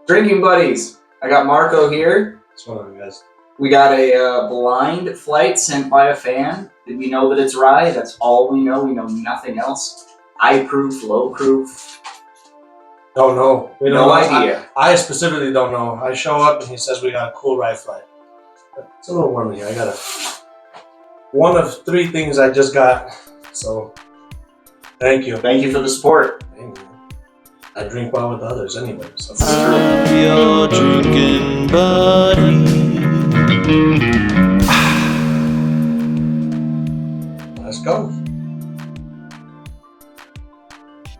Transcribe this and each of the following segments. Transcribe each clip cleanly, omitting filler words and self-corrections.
Drinking buddies. I got Marco here. What's going on, guys? We got a blind flight sent by a fan. Did we know that it's rye? That's all we know. We know nothing else. High proof, low proof. Don't know. We don't No know. idea. I specifically don't know. I show up and he says we got a cool rye flight. It's a little warm in here. I got one of 3 things I just got. So, thank you. Thank you for the support. Thank you. I drink well with others anyway. So. I'm your drinking buddy. Let's go.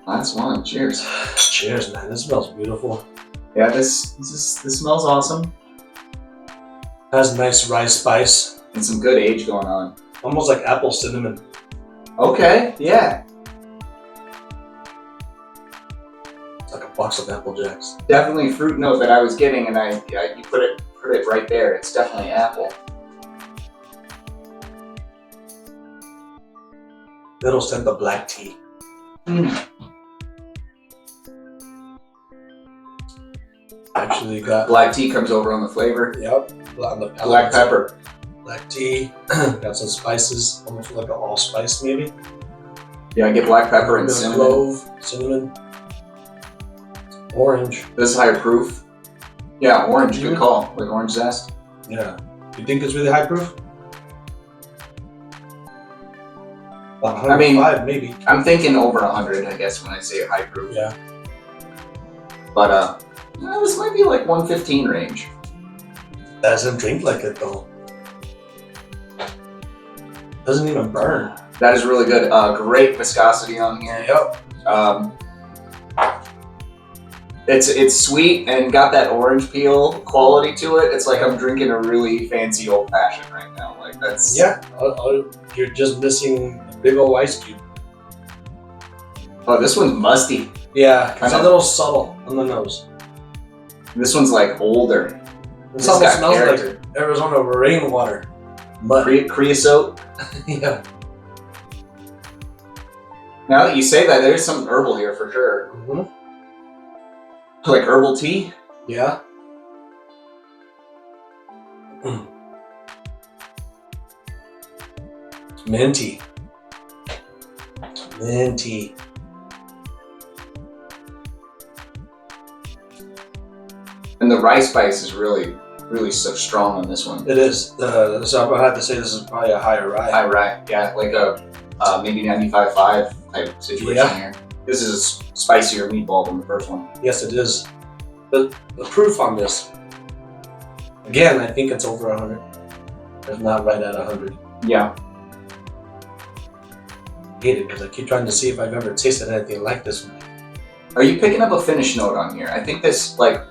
Last one. Cheers. Cheers, man. This smells beautiful. Yeah, this smells awesome. Has nice rice spice. And some good age going on. Almost like apple cinnamon. Okay, yeah. It's like a box of Apple Jacks. Definitely fruit note that I was getting, and you put it right there. It's definitely apple. Little scent of black tea. Actually got Black tea comes over on the flavor. Yep. On the Black pepper. Black tea. Got some spices, almost like an allspice maybe. Yeah, I get black pepper and cinnamon. Clove, cinnamon. Orange. This is higher proof. Yeah, orange. Good call. Like orange zest. Yeah. You think it's really high proof? About 105 maybe. I'm thinking over 100, I guess, when I say high proof. Yeah. But this might be like 115 range. Doesn't drink like it though. Doesn't even burn. That is really good. Great viscosity on here. Yep. It's sweet and got that orange peel quality to it. It's like I'm drinking a really fancy old fashioned right now. Like that's Yeah. You're just missing a big old ice cube. Oh, this one's musty. Yeah. It's Kinda. a little subtle on the nose. This one's like older. It This almost got smells character. like Arizona rainwater. Mud. Creosote. Yeah. Now that you say that, there's some herbal here for sure. Mm-hmm. Like herbal tea. Yeah. Minty. Minty. And the rice spice is really so strong on this one. It is. So I would have to say this is probably a higher rye. High rye, yeah, like a maybe 95.5 type situation Yeah. here. This is a spicier meatball than the first one. Yes, it is. The proof on this, again, I think it's over 100. If not right at 100. Yeah. I hate it because I keep trying to see if I've ever tasted anything like this one. Are you picking up a finish note on here? I think this, like,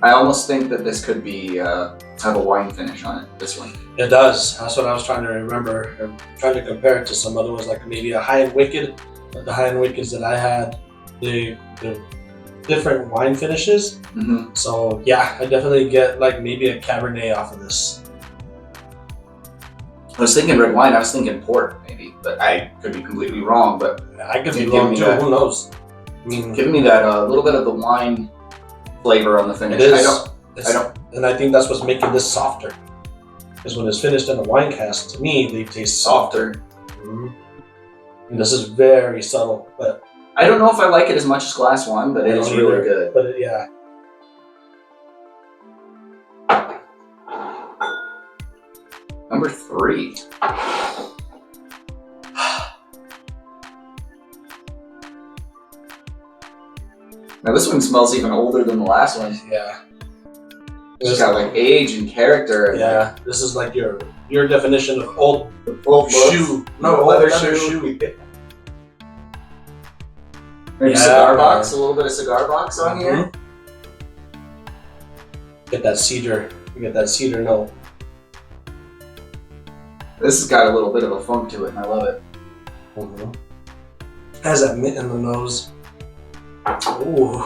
I almost think that this could be have a wine finish on it. This one. It does. That's what I was trying to remember. I'm trying to compare it to some other ones, like maybe a High and Wicked. But the High and Wickeds that I had, they're different wine finishes. Mm-hmm. So yeah, I definitely get like maybe a Cabernet off of this. I was thinking red wine. I was thinking port, maybe, but I could be completely wrong. But I could be Give wrong me too. that. Who knows? I mean, give me that little bit of the wine flavor on the finish. it is. I don't. And I think that's what's making this softer. Because when it's finished in a wine cask, to me, they taste softer. Softer. And this is very subtle, but I don't know if I like it as much as glass one, but it is really either. good. But yeah. Number 3. Now this one smells even older than the last one. Yeah. It's got like age and character. And Yeah. This is like your definition of old old shoe. No, old leather leather shoe. Maybe Yeah, cigar man. box, a little bit of cigar box on here. Mhm. Get that cedar. You get that cedar note. This has got a little bit of a funk to it, and I love it. Mm-hmm. Has that mint in the nose. Ooh.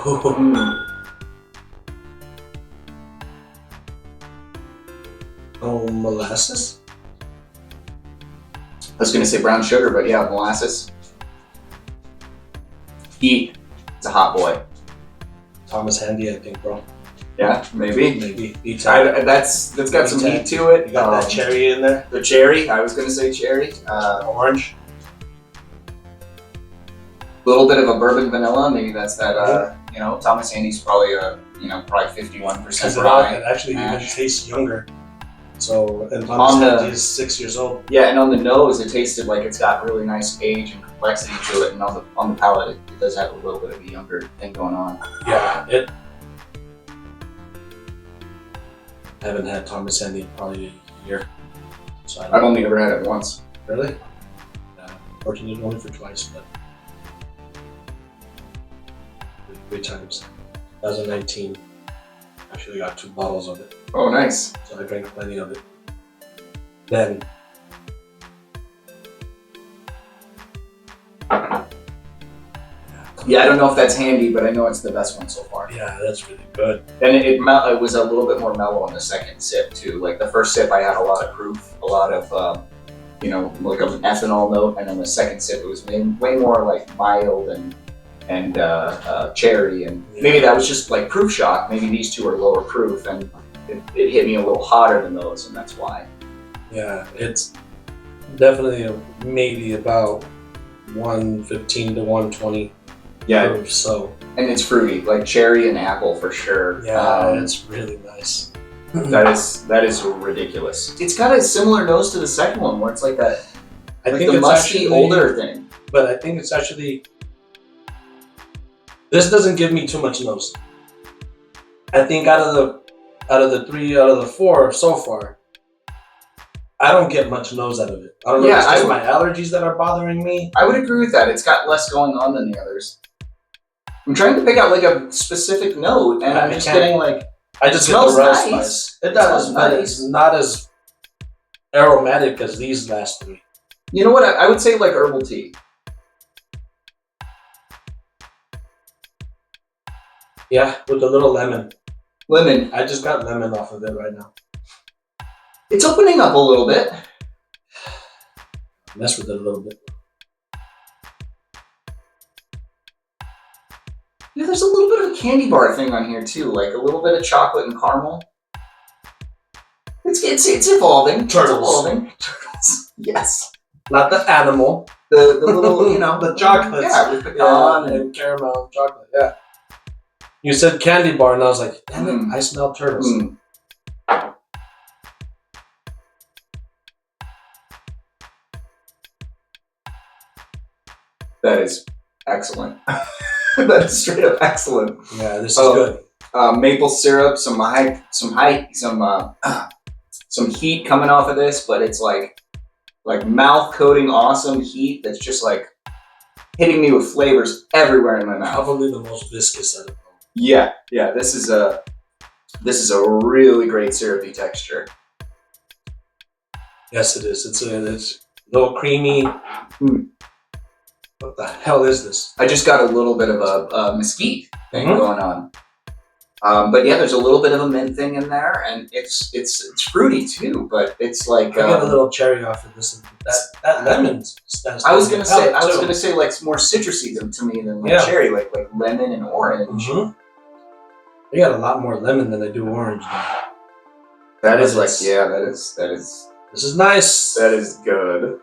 Oh, molasses? I was gonna say brown sugar, but yeah, molasses. Heat. It's a hot boy. Thomas Handy, I think, bro. Yeah, maybe. Maybe. B10. That's got some heat to it. You got that cherry in there? The cherry. I was gonna say cherry. Orange. Little bit of a bourbon vanilla. Maybe that's that. You know, Thomas Handy's probably probably 51% rye. It actually even tastes younger. So, and On Thomas the- Handy is 6 years old. Yeah, and on the nose, it tasted like it's got really nice age and complexity to it, and on the palate, it does have a little bit of a younger thing going on. Yeah, I haven't had Thomas Handy in probably a year. So I don't I've only ever had it once. Really? Fortunately, only for twice, but 3 times. 2019. Actually got 2 bottles of it. Oh, nice. So I drank plenty of it. Then Yeah, I don't know if that's handy, but I know it's the best one so far. yeah, that's really good. And it was a little bit more mellow on the second sip too. Like the first sip, I had a lot of proof, a lot of like an ethanol note, and then the second sip, it was way more like mild and cherry, and maybe that was just like proof shock. Maybe these two are lower proof, and it hit me a little hotter than those, and that's why. Yeah, it's definitely maybe about 115 to 120 Yeah, proof. So and it's fruity, like cherry and apple for sure. yeah, it's really nice. That is ridiculous. It's got a similar nose to the second one, where it's like that, I like think the it's musty actually older thing. but I think it's actually. This doesn't give me too much nose. I think out of the 3 out of the 4 so far, I don't get much nose out of it. I don't know if it's just my allergies that are bothering me. I would agree with that. It's got less going on than the others. I'm trying to pick out like a specific note, and I'm just getting like. I just It get the smells rose nice. spice. It It does, smells but nice. it's not as aromatic as these last 3. You know what? I would say like herbal tea. Yeah, with a little lemon. Lemon. I just got lemon off of it right now. It's opening up a little bit. Mess with it a little bit. Yeah, there's a little bit of a candy bar thing on here too, like a little bit of chocolate and caramel. It's evolving. Turtles. It's evolving. Turtles. Yes. Not the animal. The little, the chocolates. Yeah, with pecan and caramel and chocolate. Yeah. You said candy bar, and I was like, damn it, I smell turtles. Mm. That is excellent. That is straight up excellent. Yeah, this is good. Maple syrup, some heat coming off of this, but it's like mouth coating awesome heat that's just like hitting me with flavors everywhere in my mouth. Probably the most viscous out of them. Yeah. This is a really great syrupy texture. Yes, it is. It's a little creamy. What the hell is this? I just got a little bit of a mesquite thing Mhm. going on. But yeah, there's a little bit of a mint thing in there, and it's fruity too. But it's like I get a little cherry off of this. That lemon stands. I was gonna say like more citrusy to me than like cherry, like lemon and orange. Mm-hmm. They got a lot more lemon than they do orange. That is like that is. This is nice. That is good.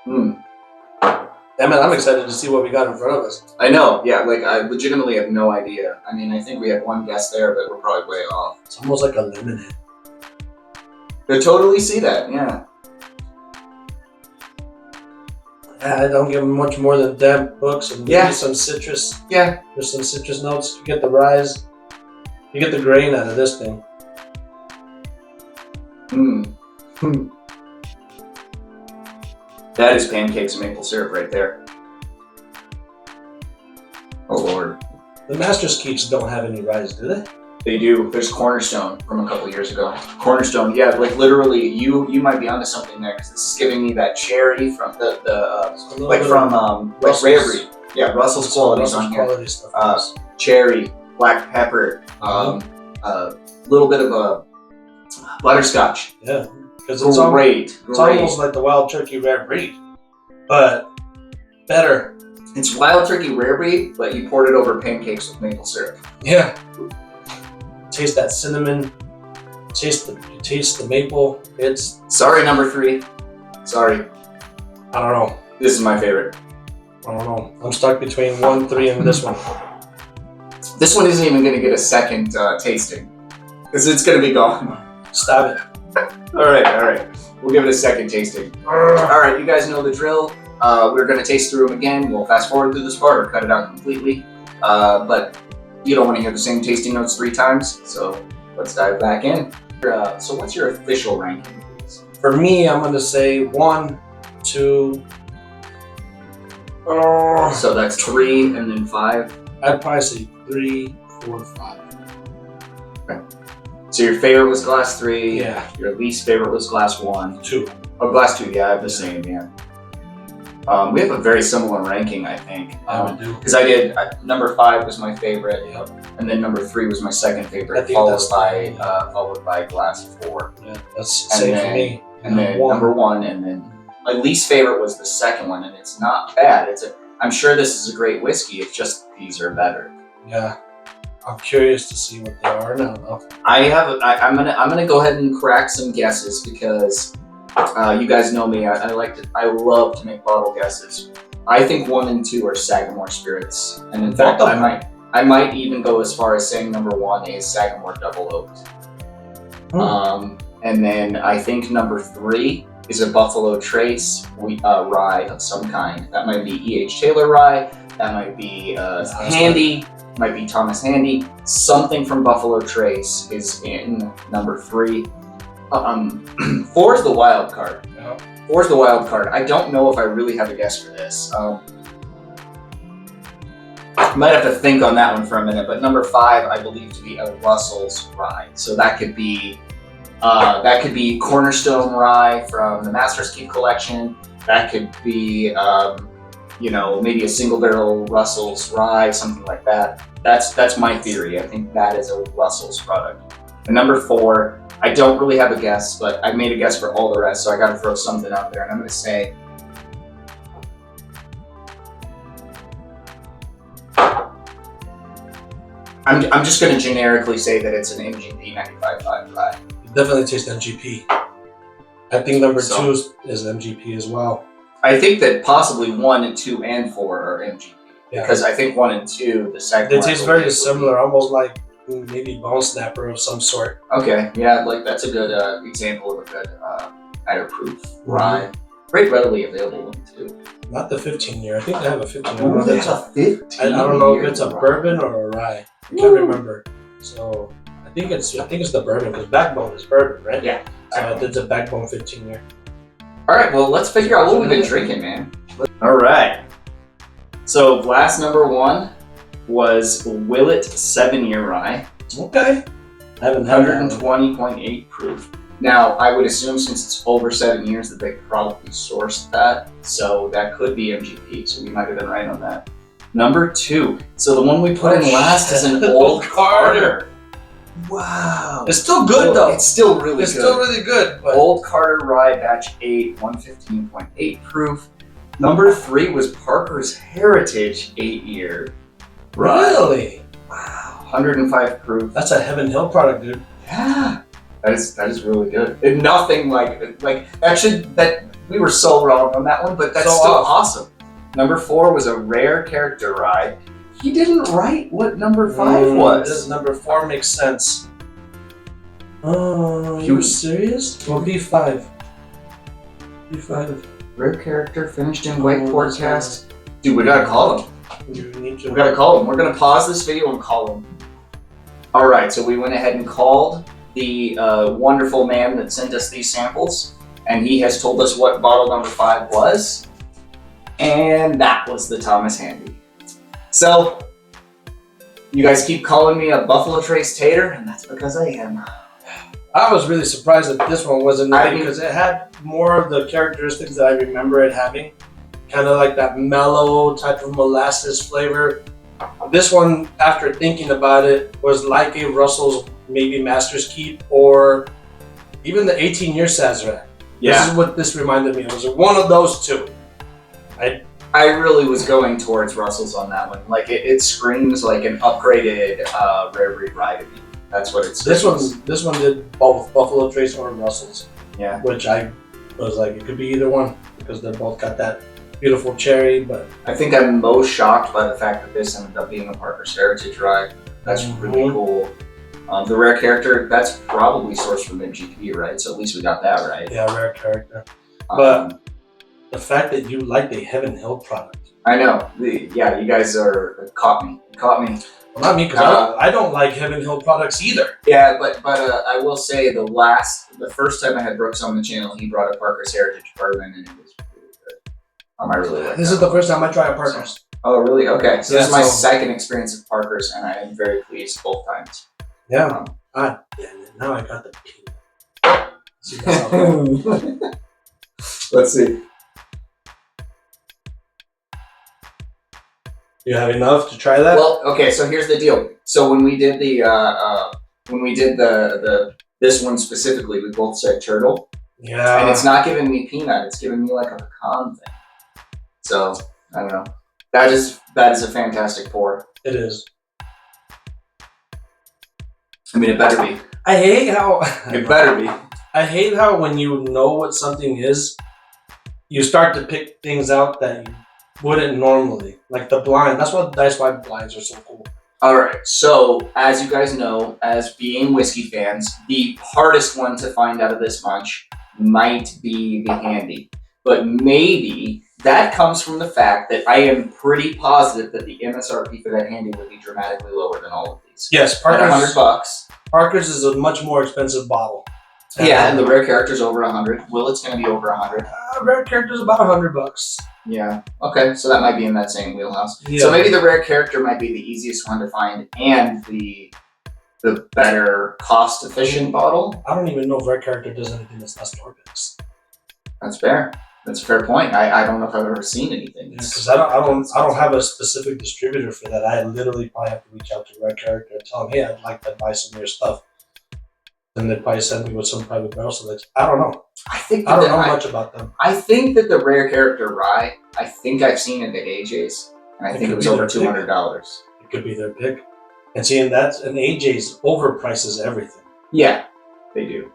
Damn it, I'm excited to see what we got in front of us. I know, yeah, like I legitimately have no idea. I mean, I think we had one guess there, but we're probably way off. It's almost like a lemonade. I totally see that, yeah. Yeah, I don't get much more than damp books and maybe some citrus. Yeah. There's some citrus notes. You get the rise. You get the grain out of this thing. That is pancakes and maple syrup right there. Oh Lord. The Master's Keats don't have any rise, do they? They do. There's Cornerstone from a couple years ago. Cornerstone, yeah, like literally, you might be onto something there, because this is giving me that cherry from like rare breed. Yeah, Russell's qualities on here. Quality stuff. Cherry, black pepper, a little bit of a butterscotch. Yeah, because It's it's almost almost like the Wild Turkey rare breed, but better. It's Wild Turkey Rare Breed, but you poured it over pancakes with maple syrup. Yeah. Taste that cinnamon. Taste the maple. It's Sorry, number 3. Sorry. I don't know. This is my favorite. I don't know. I'm stuck between 1, 3, and this one. This one isn't even going to get a second tasting, because it's going to be gone. Stab it. All right. We'll give it a second tasting. All right, you guys know the drill. We're going to taste through them again. We'll fast forward through this part or cut it out completely. But you don't want to hear the same tasting notes 3 times, so let's dive back in. So what's your official ranking, please? For me, I'm going to say 1, 2. So that's 3 and then 5. I'd probably say 3, 4, 5. So your favorite was glass 3. Yeah. Your least favorite was glass 1. 2. Oh, glass 2. Yeah, I have the same. Yeah. We have a very similar ranking, I think. I would do. Because I did number 5 was my favorite, Yep. and then number 3 was my second I favorite, think followed by glass 4, Yeah, that's And same then- for me. and then number 1, and then my least favorite was the second one, and it's not bad. I'm sure this is a great whiskey. It's just these are better. Yeah. I'm curious to see what they are now, though. I'm gonna go ahead and crack some guesses because you guys know me. I love to make bottle guesses. I think 1 and 2 are Sagamore spirits, and in fact, I might even go as far as saying number 1 is Sagamore Double Oaked. And then I think number 3 is a Buffalo Trace rye of some kind. That might be E.H. Taylor rye. That might be Handy. Might be Thomas Handy. Something from Buffalo Trace is in number 3. 4 is the wild card. Yeah. 4 is the wild card. I don't know if I really have a guess for this. I might have to think on that one for a minute, but number 5 I believe to be a Russell's rye. So that could be Cornerstone rye from the Master's Keep collection. That could be maybe a single barrel Russell's rye, something like that. That's my theory. I think that is a Russell's product. And number 4, I don't really have a guess, but I made a guess for all the rest, so I got to throw something out there, and I'm going to say I'm just going to generically say that it's an MGP 95.5 rye. Definitely taste MGP. I think number 2 is MGP as well. I think that possibly 1 and 2 and 4 are MGP. Yeah. Because I think 1 and 2, the second They one, taste very similar, almost like maybe bone snapper of some sort. Okay, yeah, like that's a good example of a good higher proof rye. Very readily available one too. Not the 15-year. I think they have a 15-year. Ooh, that's a 15. I don't know if it's a bourbon or a rye. I can't remember. So I think it's the bourbon because Backbone is bourbon, right? Yeah. So it's a Backbone 15-year. All right, well, let's figure out what we've been drinking, man. All right. So glass number 1 was Willet 7-year rye. Okay. I haven't had that one. 120.8 proof. Now, I would assume since it's over 7 years that they probably sourced that, so that could be MGP, so we might have been right on that. Number 2. So the one we put in last is an Old Carter. Wow. It's still good though. It's still really good. It's still really good. But Old Carter Rye Batch 8, 115.8 proof. Number 3 was Parker's Heritage 8-year rye. Really? Wow. 105 proof. That's a Heaven Hill product, dude. Yeah. That is really good. And nothing like that we were so wrong on that one, but that's So still off. awesome. Number 4 was a Rare Character Rye. He didn't write what number 5 was. This number 4 makes sense. Oh, you serious? Well, B5. B5. Rare Character finished in white port cast. Dude, we gotta call him. You need to. We gotta call him. We're gonna pause this video and call him. All right, so we went ahead and called the wonderful man that sent us these samples, and he has told us what bottle number 5 was, and that was the Thomas Handy. So, you guys keep calling me a Buffalo Trace Tater, and that's because I am. I was really surprised that this one wasn't I right mean- because it had more of the characteristics that I remember it having. Kind of like that mellow type of molasses flavor. This one, after thinking about it, was like a Russell's maybe Master's Keep or even the 18-year Sazerac. This is what this reminded me of. It was one of those two. I really was going towards Russell's on that one. Like it screams like an upgraded rare breed rye to me. That's what it's. This one did both Buffalo Trace or Russell's. Yeah. Which I was like, it could be either one because they're both got that beautiful cherry. But I think I'm most shocked by the fact that this ended up being a Parker's Heritage Rye. That's really cool. The rare character, that's probably sourced from MGP, right? So at least we got that right. Yeah, rare character. But the fact that you like the Heaven Hill product. I know. Yeah, you guys caught me. Well, not me, because I don't like Heaven Hill products either. Yeah, but I will say the first time I had Brooks on the channel, he brought a Parker's Heritage bourbon, and it was really good. I really like. This is the first time I tried Parker's. Oh, really? Okay. So yeah, this is my second experience with Parker's, and I am very pleased both times. Yeah. Now I got the peanut. See, that's how Let's see. You have enough to try that? Well, okay. So here's the deal. So when we did this one specifically, we both said turtle. Yeah. And it's not giving me peanut. It's giving me like a pecan thing. So I don't know. That is a fantastic pour. It is. I mean, it better be. I hate how it better be. I hate how when you know what something is, you start to pick things out that you wouldn't normally. Like the blind. That's why blinds are so cool. All right. So as you guys know, as being whiskey fans, the hardest one to find out of this bunch might be the Handy. But maybe that comes from the fact that I am pretty positive that the MSRP for that Handy would be dramatically lower than all of these. Yes, Parker's $100. Parker's is a much more expensive bottle. Yeah, and the rare character's over 100. Willet's going to be over 100. Rare character's about $100. Yeah. Okay, so that might be in that same wheelhouse. Yeah. So maybe the rare character might be the easiest one to find and the better cost efficient bottle. I don't even know if rare character does anything that's not store picks. That's fair. That's a fair point. I don't know if I've ever seen anything. Because I don't have a specific distributor for that. I literally probably have to reach out to Red Character and tell them, hey, I'd like to buy some of your stuff. And they'd probably send me with some private barrel selects. I don't know. I don't know much about them. I think that the rare character rye, I think I've seen it at AJ's, and I think it was over $200. It could be their pick. And seeing that, and AJ's overprices everything. Yeah, they do.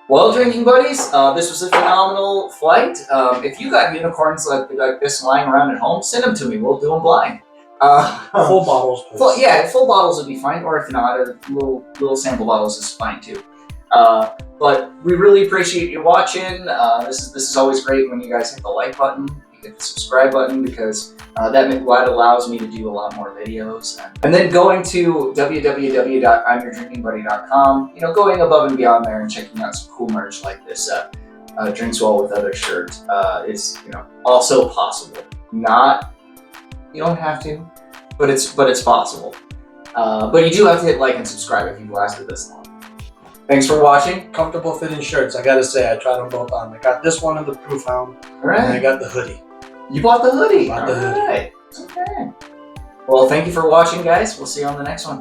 Well, drinking buddies, this was a phenomenal flight. If you got unicorns like this lying around at home, send them to me. We'll do them blind. Full bottles, please. Full bottles would be fine, or if not, little sample bottles is fine too. But we really appreciate you watching. This is always great when you guys hit the like button, you hit the subscribe button, because that allows me to do a lot more videos. And then going to www.imyourdrinkingbuddy.com, going above and beyond there and checking out some cool merch like this Drinks Well with Other shirt is also possible. You don't have to, but it's possible. But you do have to hit like and subscribe if you've lasted this long. Thanks for watching. Comfortable fitting shirts. I gotta say, I tried them both on. I got this one in the Proof Hound, All right. and I got the hoodie. You bought the hoodie. Bought the hoodie. Right. Okay. Well, thank you for watching, guys. We'll see you on the next one.